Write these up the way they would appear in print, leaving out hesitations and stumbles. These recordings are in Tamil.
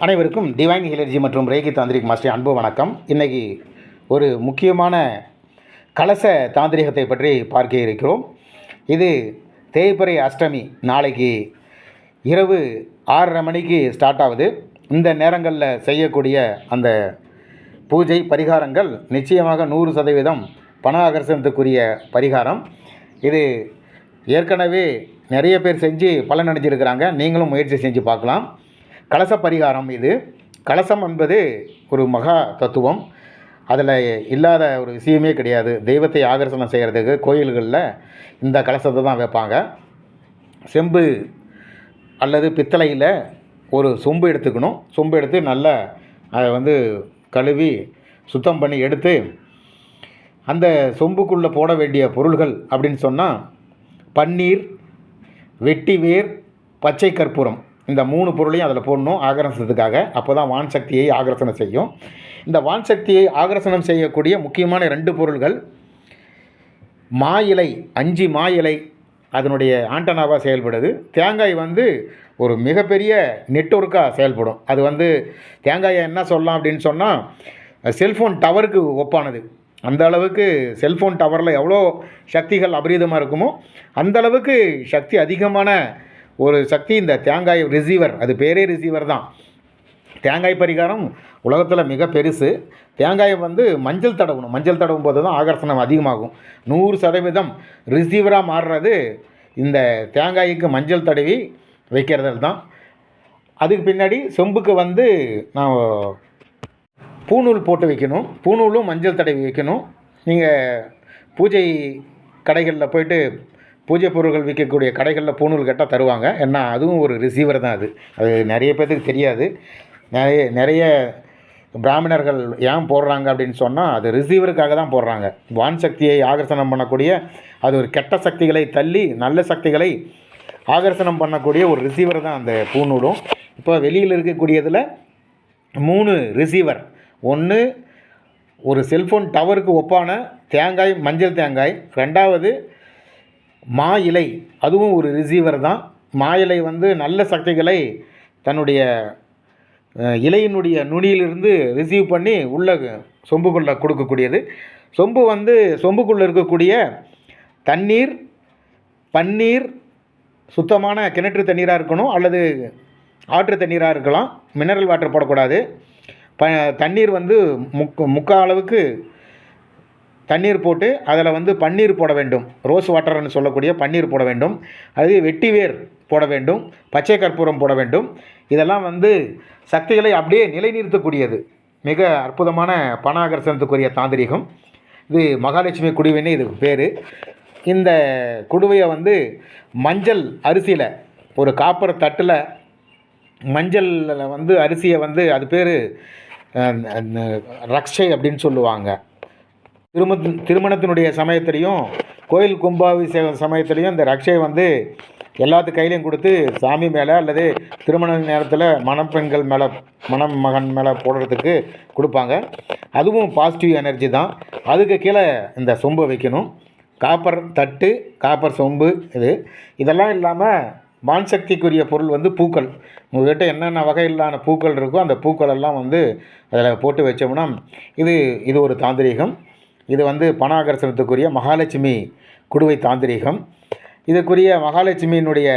அனைவருக்கும் டிவைன் ஹீலர்ஜி மற்றும் ரேகி தாந்திரிக் மாஸ்டர் அன்பு வணக்கம். இன்றைக்கி ஒரு முக்கியமான கலச தாந்திரிகத்தை பற்றி பார்க்க இருக்கிறோம். இது தேய்பிறை அஷ்டமி நாளைக்கு இரவு 6:30 மணிக்கு ஸ்டார்ட் ஆகுது. இந்த நேரங்களில் செய்யக்கூடிய அந்த பூஜை பரிகாரங்கள் நிச்சயமாக 100% பண ஆகர்ஷணத்துக்குரிய பரிகாரம். இது ஏற்கனவே நிறைய பேர் செஞ்சு பலன் அடைஞ்சிருக்கிறாங்க. நீங்களும் முயற்சி செஞ்சு பார்க்கலாம். கலச பரிகாரம் இது. கலசம் என்பது ஒரு மகா தத்துவம். அதில் இல்லாத ஒரு விஷயமே கிடையாது. தெய்வத்தை ஆகர்ஷணம் செய்கிறதுக்கு கோயில்களில் இந்த கலசத்தை தான் வைப்பாங்க. செம்பு அல்லது பித்தளையில் ஒரு சொம்பு எடுத்துக்கணும். சொம்பு எடுத்து நல்லா அதை கழுவி சுத்தம் பண்ணி எடுத்து அந்த சொம்புக்குள்ளே போட வேண்டிய பொருள்கள் அப்படின்னு சொன்னால் பன்னீர், வெட்டிவேர், பச்சை கற்பூரம், இந்த 3 பொருளையும் அதில் போடணும் ஆகர்ஷணத்துக்காக. அப்போ தான் வான் சக்தியை ஆகர்ஷணம் செய்யும். இந்த வான் சக்தியை ஆகர்ஷணம் செய்யக்கூடிய முக்கியமான 2 பொருள்கள் மா இலை, 5 மா இலை அதனுடைய ஆண்டனாவாக செயல்படுது. தேங்காய் ஒரு மிகப்பெரிய நெட்வொர்க்காக செயல்படும். அது தேங்காயை என்ன சொல்லலாம் அப்படின்னு சொன்னால் செல்ஃபோன் டவருக்கு ஒப்பானது. அந்த அளவுக்கு செல்ஃபோன் டவரில் எவ்வளோ சக்திகள் அபரீதமாக இருக்குமோ அந்த அளவுக்கு சக்தி அதிகமான ஒரு சக்தி இந்த தேங்காய் ரிசீவர். அது பேரே ரிசீவர் தான். தேங்காய் பரிகாரம் உலகத்தில் மிக பெருசு. தேங்காயை மஞ்சள் தடவணும். மஞ்சள் தடவும் போது தான் ஆகர்ஷணம் அதிகமாகும். 100% ரிசீவராக மாறுறது இந்த தேங்காய்க்கு மஞ்சள் தடவி வைக்கிறது தான். அதுக்கு பின்னாடி சொம்புக்கு நான் பூநூல் போட்டு வைக்கணும். பூநூலும் மஞ்சள் தடவி வைக்கணும். நீங்கள் பூஜை கடைகளில் போய்ட்டு பூஜை பொருட்கள் விற்கக்கூடிய கடைகளில் பூநூல் கேட்டால் தருவாங்க. ஏன்னா அதுவும் ஒரு ரிசீவர் தான். அது நிறைய பேருக்கு தெரியாது. நிறைய பிராமணர்கள் ஏன் போடுறாங்க அப்படின்னு சொன்னால் அது ரிசீவருக்காக தான் போடுறாங்க. வான் சக்தியை ஆகர்ஷணம் பண்ணக்கூடிய, அது ஒரு கெட்ட சக்திகளை தள்ளி நல்ல சக்திகளை ஆகர்ஷணம் பண்ணக்கூடிய ஒரு ரிசீவர் தான் அந்த பூநூலும். இப்போ வெளியில் இருக்கக்கூடியதில் 3 ரிசீவர். ஒன்று ஒரு செல்ஃபோன் டவருக்கு ஒப்பான தேங்காய், மஞ்சள் தேங்காய். 2வது மா இலை, அதுவும் ஒரு ரிசீவர் தான். மா இலை நல்ல சக்திகளை தன்னுடைய இலையினுடைய நுனியிலிருந்து ரிசீவ் பண்ணி உள்ள சொம்புக்குள்ளே கொடுக்கக்கூடியது. சொம்புக்குள்ளே இருக்கக்கூடிய தண்ணீர், பன்னீர், சுத்தமான கிணற்று தண்ணீராக இருக்கணும் அல்லது ஆற்று தண்ணீராக இருக்கலாம். மினரல் வாட்டர் போடக்கூடாது. தண்ணீர் முக்கால் அளவுக்கு தண்ணீர் போட்டு அதில் பன்னீர் போட வேண்டும். ரோஸ் வாட்டர்னு சொல்லக்கூடிய பன்னீர் போட வேண்டும். அது வெட்டிவேர் போட வேண்டும். பச்சை கற்பூரம் போட வேண்டும். இதெல்லாம் சக்திகளை அப்படியே நிலைநிறுத்தக்கூடியது. மிக அற்புதமான பண ஆகர்ஷணத்துக்குரிய தாந்திரிகம். இது மகாலட்சுமி குடுவைன்னு இதுக்கு பேர். இந்த குடுவையை மஞ்சள் அரிசியில் ஒரு காப்பர் தட்டில் மஞ்சளில் அரிசியை அது பேர் ரக்ஷை அப்படின்னு சொல்லுவாங்க. திருமணத்தினுடைய சமயத்திலையும் கோயில் கும்பாபிஷேக சமயத்திலையும் இந்த ரக்ஷை எல்லாத்து கையிலையும் கொடுத்து சாமி மேலே அல்லது திருமண நேரத்தில் மணப்பெண்கள் மேலே, மணமகன் மேலே போடுறதுக்கு கொடுப்பாங்க. அதுவும் பாசிட்டிவ் எனர்ஜி தான். அதுக்கு கீழே இந்த சொம்பை வைக்கணும். காப்பர் தட்டு, காப்பர் சொம்பு. இதெல்லாம் இல்லாமல் வான் சக்திக்குரிய பொருள் பூக்கள். உங்கள்கிட்ட என்னென்ன வகையிலான பூக்கள் இருக்கோ அந்த பூக்கள் எல்லாம் அதில் போட்டு வச்சோம்னா இது ஒரு தாந்திரீகம். இது பண ஆகர்ஷணத்துக்குரிய மகாலட்சுமி குடுவை தாந்திரீகம். இதுக்குரிய மகாலட்சுமியினுடைய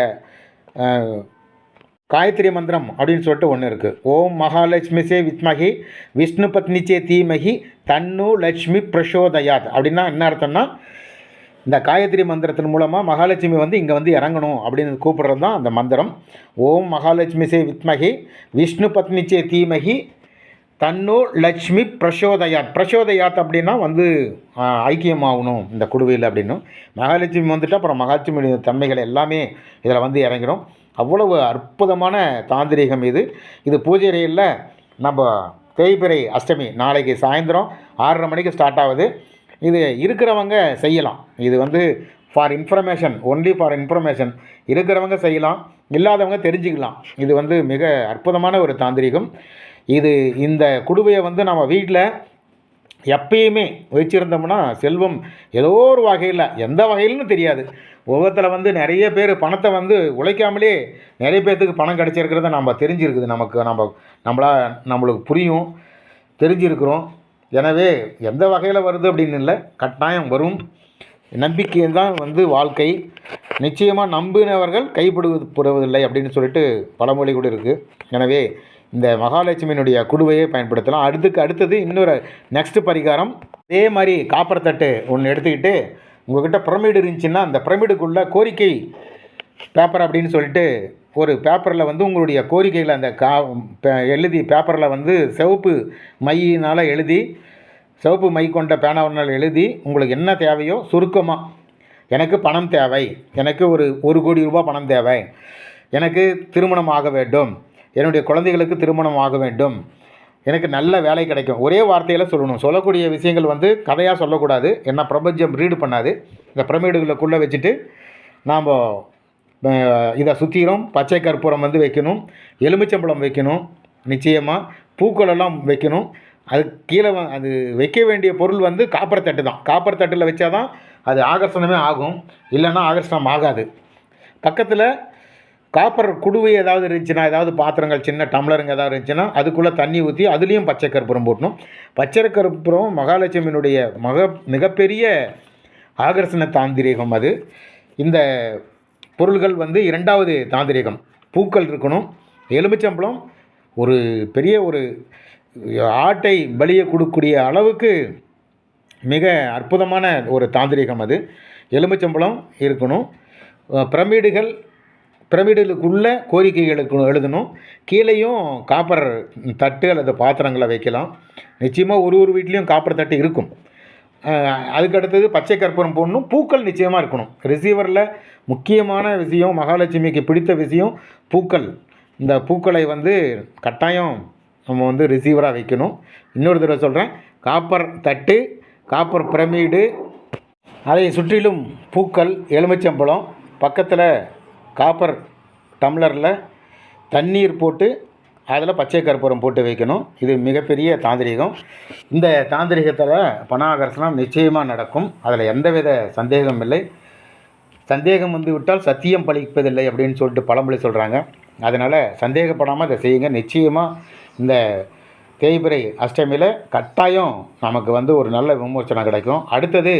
காயத்ரி மந்திரம் அப்படின்னு சொல்லிட்டு ஒன்று இருக்குது. ஓம் மகாலட்சுமிசே வித்மகி விஷ்ணு பத்னிச்சே தீமகி தன்னு லட்சுமி பிரசோதயாத். அப்படின்னா என்ன அர்த்தம்னா, இந்த காயத்ரி மந்திரத்தின் மூலமாக மகாலட்சுமி இங்கே இறங்கணும் அப்படின்னு கூப்பிட்றது தான் அந்த மந்திரம். ஓம் மகாலட்சுமிசே வித்மகி விஷ்ணு பத்னிச்சே தீமகி தன்னோ லட்சுமி பிரசோதயாத். பிரசோதயாத் அப்படின்னா ஐக்கியமாகணும் இந்த குடுவையில் அப்படின்னு. மகாலட்சுமி அப்புறம் மகாலட்சுமி தன்மைகள் எல்லாமே இதில் இறங்கிடும். அவ்வளவு அற்புதமான தாந்திரிகம் இது. பூஜை அறையில் நம்ம தேய்பிறை அஷ்டமி நாளைக்கு சாயந்தரம் 6:30 மணிக்கு ஸ்டார்ட் ஆகுது. இது இருக்கிறவங்க செய்யலாம். இது for information, only for information. இருக்கிறவங்க செய்யலாம், இல்லாதவங்க தெரிஞ்சுக்கலாம். இது மிக அற்புதமான ஒரு தாந்திரிகம். இந்த குடுவையை நம்ம வீட்டில் எப்பயுமே வச்சுருந்தோம்னா செல்வம் ஏதோ ஒரு வகையில், எந்த வகையில்னு தெரியாது, உலகத்தில் வந்து நிறைய பேர் பணத்தை வந்து உழைக்காமலே நிறைய பேர்த்துக்கு பணம் கிடச்சிருக்கிறத நம்ம தெரிஞ்சிருக்குது. நம்மளுக்கு புரியும், தெரிஞ்சிருக்கிறோம். எனவே எந்த வகையில் வருது அப்படின்னு இல்லை, கட்டாயம் வரும். நம்பிக்கை தான் வந்து வாழ்க்கை. நிச்சயமாக நம்பினவர்கள் கைப்படுவதில்லை அப்படின்னு சொல்லிட்டு பழமொழி கூட இருக்குது. எனவே இந்த மகாலட்சுமியினுடைய குடுவையை பயன்படுத்தலாம். அடுத்தது இன்னொரு நெக்ஸ்ட்டு பரிகாரம். அதே மாதிரி காப்பர் தட்டு ஒன்று எடுத்துக்கிட்டு, உங்கள்கிட்ட பிரமிடு இருந்துச்சுன்னா அந்த பிரமிடுக்குள்ளே கோரிக்கை பேப்பர் அப்படின்னு சொல்லிட்டு ஒரு பேப்பரில் வந்து உங்களுடைய கோரிக்கைகளை அந்த எழுதி பேப்பரில் வந்து சிவப்பு மையினால் எழுதி, சிவப்பு மை கொண்ட பேனாவினால் எழுதி உங்களுக்கு என்ன தேவையோ சுருக்கமாக, எனக்கு பணம் தேவை, எனக்கு ஒரு கோடி ரூபாய் பணம் தேவை, எனக்கு திருமணம் ஆக வேண்டும், என்னுடைய குழந்தைகளுக்கு திருமணம் ஆக வேண்டும், எனக்கு நல்ல வேலை கிடைக்கும், ஒரே வார்த்தையில் சொல்லணும். சொல்லக்கூடிய விஷயங்கள் வந்து கதையாக சொல்லக்கூடாது, ஏன்னா பிரபஞ்சம் ரீடு பண்ணாது. இந்த பிரமிடுகளுக்குள்ளே வச்சுட்டு நாம் இதை சுற்றிலும் பச்சை கற்பூரம் வந்து வைக்கணும், எலுமிச்சம்பழம் வைக்கணும், நிச்சயமாக பூக்களெல்லாம் வைக்கணும். அது கீழே அது வைக்க வேண்டிய பொருள் வந்து காப்பர் தட்டு தான். காப்பர் தட்டில் வச்சா தான் அது ஆகர்ஷணமே ஆகும், இல்லைன்னா ஆகர்ஷணம் ஆகாது. பக்கத்தில் காப்பர் குடுவை ஏதாவது இருந்துச்சுன்னா, ஏதாவது பாத்திரங்கள் சின்ன டம்ளருங்க ஏதாவது இருந்துச்சுன்னா அதுக்குள்ளே தண்ணி ஊற்றி அதுலேயும் பச்சை கற்பூரம் போட்டணும். பச்சை கற்பூரம் மகாலட்சுமியினுடைய மிகப்பெரிய ஆகர்ஷண தாந்திரிகம் அது. இந்த பொருள்கள் வந்து இரண்டாவது தாந்திரிகம். பூக்கள் இருக்கணும், எலுமிச்சம்பழம், ஒரு பெரிய ஒரு ஆட்டை பலியை கொடுக்கக்கூடிய அளவுக்கு மிக அற்புதமான ஒரு தாந்திரிகம் அது. எலுமிச்சம்பழம் இருக்கணும். பிரமிடுகளுக்குள்ள கோரிக்கைகளுக்கு எழுதணும். கீழேயும் காப்பர் தட்டு அல்லது பாத்திரங்களை வைக்கலாம். நிச்சயமாக ஒரு வீட்லேயும் காப்பர் தட்டு இருக்கும். அதுக்கு அடுத்தது பச்சை கற்பூரம் போடணும். பூக்கள் நிச்சயமாக இருக்கணும். ரிசீவரில் முக்கியமான விஷயம், மகாலட்சுமிக்கு பிடித்த விஷயம் பூக்கள். இந்த பூக்களை வந்து கட்டாயம் நம்ம வந்து ரிசீவராக வைக்கணும். இன்னொரு தடவை சொல்கிறேன், காப்பர் தட்டு, காப்பர் பிரமிடு, அதை சுற்றிலும் பூக்கள், எலுமிச்சம்பழம், பக்கத்தில் காப்பர் டம்ளரில் தண்ணீர் போட்டு அதில் பச்சை கற்பூரம் போட்டு வைக்கணும். இது மிகப்பெரிய தாந்திரிகம். இந்த தாந்திரிகத்தில் பண ஆகர்ஷணம் நிச்சயமாக நடக்கும், அதில் எந்தவித சந்தேகம் இல்லை. சந்தேகம் வந்து விட்டால் சத்தியம் பலிப்பதில்லை அப்படின்னு சொல்லிட்டு பழமொழி சொல்கிறாங்க. அதனால் சந்தேகப்படாமல் இதை செய்யுங்க. நிச்சயமாக இந்த தேய்பிறை அஷ்டமியில் கட்டாயம் நமக்கு வந்து ஒரு நல்ல விமோசனம் கிடைக்கும். அடுத்தது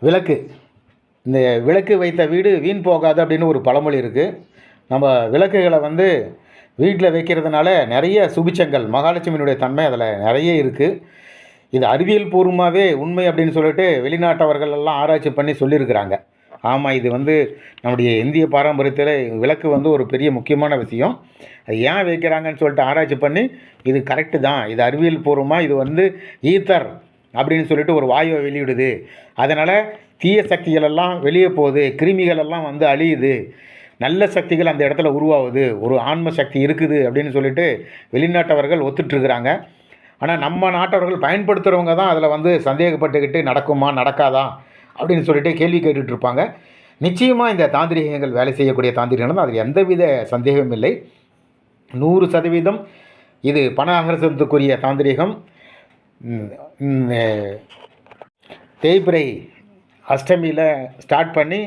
விளக்கு. இந்த விளக்கு வைத்த வீடு வீண் போகாது அப்படின்னு ஒரு பழமொழி இருக்குது. நம்ம விளக்குகளை வந்து வீட்டில் வைக்கிறதுனால நிறைய சுபிச்சங்கள், மகாலட்சுமியினுடைய தன்மை அதில் நிறைய இருக்குது. இது அறிவியல் பூர்வமாகவே உண்மை அப்படின்னு சொல்லிட்டு வெளிநாட்டவர்கள் எல்லாம் ஆராய்ச்சி பண்ணி சொல்லியிருக்கிறாங்க. ஆமாம், இது வந்து நம்முடைய இந்திய பாரம்பரியத்தில் விளக்கு வந்து ஒரு பெரிய முக்கியமான விஷயம். அது ஏன் வைக்கிறாங்கன்னு சொல்லிட்டு ஆராய்ச்சி பண்ணி இது கரெக்டு தான், இது அறிவியல் பூர்வமாக இது வந்து ஈத்தர் அப்படின்னு சொல்லிட்டு ஒரு வாயுவை வெளியிடுது, அதனால் தீய சக்திகள் எல்லாம் வெளியே போகுது, கிருமிகள் எல்லாம் வந்து அழியுது, நல்ல சக்திகள் அந்த இடத்துல உருவாகுது, ஒரு ஆன்ம சக்தி இருக்குது அப்படின்னு சொல்லிட்டு வெளிநாட்டவர்கள் ஒத்துட்ருக்குறாங்க. ஆனால் நம்ம நாட்டவர்கள் பயன்படுத்துகிறவங்க தான் அதில் வந்து சந்தேகப்பட்டுக்கிட்டு நடக்குமா நடக்காதா அப்படின்னு சொல்லிட்டு கேள்வி கேட்டுட்ருப்பாங்க. நிச்சயமாக இந்த தாந்திரிகங்கள் வேலை செய்யக்கூடிய தாந்திரிகங்கள் தான், அதில் எந்தவித சந்தேகமும் இல்லை. 100% இது பண ஆகர்ஷணத்துக்குரிய தாந்திரிகம். தேய்பிறை அஷ்டமியில் ஸ்டார்ட் பண்ணி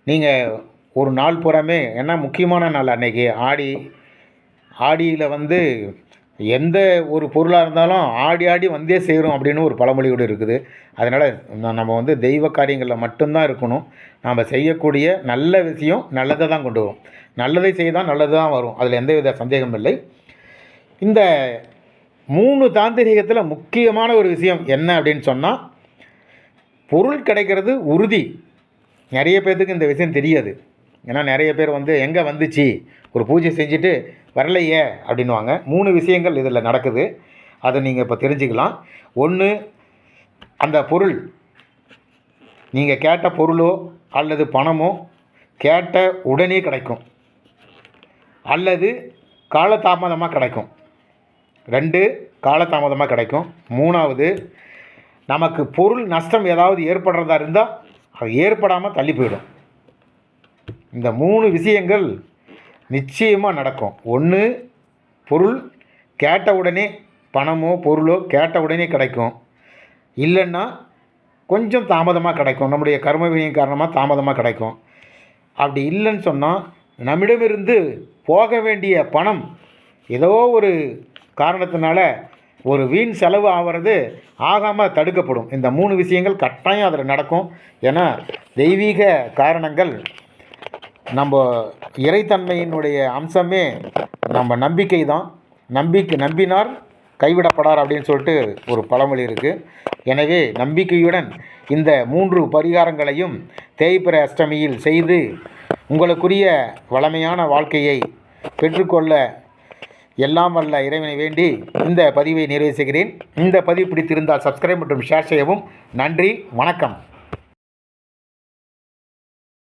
நீங்கள் ஒரு நாள் பூராமே, ஏன்னா முக்கியமான நாள் அன்றைக்கி ஆடியில் வந்து எந்த ஒரு பொருளாக இருந்தாலும் ஆடி வந்தே சேரும் அப்படின்னு ஒரு பழமொழி கூட இருக்குது. அதனால் நம்ம வந்து தெய்வ காரியங்களில் மட்டும்தான் இருக்கணும். நாம் செய்யக்கூடிய நல்ல விஷயம் நல்லதை தான் கொண்டு வரும், நல்லதை செய்தால் நல்லது தான் வரும், அதில் எந்தவித சந்தேகம் இல்லை. இந்த 3 தாந்திரிகத்தில் முக்கியமான ஒரு விஷயம் என்ன அப்படின்னு சொன்னால், பொருள் கிடைக்கிறது உறுதி. நிறைய பேர்த்துக்கு இந்த விஷயம் தெரியாது. ஏன்னா நிறைய பேர் வந்து எங்கே வந்துச்சு, ஒரு பூஜை செஞ்சுட்டு வரலையே அப்படின்வாங்க. 3 விஷயங்கள் இதில் நடக்குது, அதை நீங்கள் இப்போ தெரிஞ்சுக்கலாம். ஒன்று, அந்த பொருள், நீங்கள் கேட்ட பொருளோ அல்லது பணமோ கேட்ட உடனே கிடைக்கும் அல்லது காலதாமதமாக கிடைக்கும். 2, காலதாமதமாக கிடைக்கும். 3வது, நமக்கு பொருள் நஷ்டம் ஏதாவது ஏற்படுறதா இருந்தால் அது ஏற்படாமல் தள்ளி போயிடும். இந்த 3 விஷயங்கள் நிச்சயமாக நடக்கும். 1, பொருள் கேட்ட உடனே, பணமோ பொருளோ கேட்ட உடனே கிடைக்கும். இல்லைன்னா கொஞ்சம் தாமதமாக கிடைக்கும், நம்முடைய கர்ம வினையின் காரணமாக தாமதமாக கிடைக்கும். அப்படி இல்லைன்னு சொன்னால் நம்மிடமிருந்து போக வேண்டிய பணம் ஏதோ ஒரு காரணத்தினால ஒரு வீண் செலவு ஆகிறது ஆகாமல் தடுக்கப்படும். இந்த 3 விஷயங்கள் கட்டாயம் அதில் நடக்கும். ஏன்னா தெய்வீக காரணங்கள், நம்ம இறைத்தன்மையினுடைய அம்சமே நம்ம நம்பிக்கை தான். நம்பினார் கைவிடப்படார் அப்படின்னு சொல்லிட்டு ஒரு பழமொழி இருக்குது. எனவே நம்பிக்கையுடன் இந்த 3 பரிகாரங்களையும் தேய்பிறை அஷ்டமியில் செய்து உங்களுக்குரிய வளமையான வாழ்க்கையை பெற்றுக்கொள்ள எல்லாம் வல்ல இறைவனை வேண்டி இந்த பதிவை நிறைவு செய்கிறேன். இந்த பதிவு பிடித்திருந்தால் சப்ஸ்கிரைப் மற்றும் ஷேர் செய்யவும். நன்றி, வணக்கம்.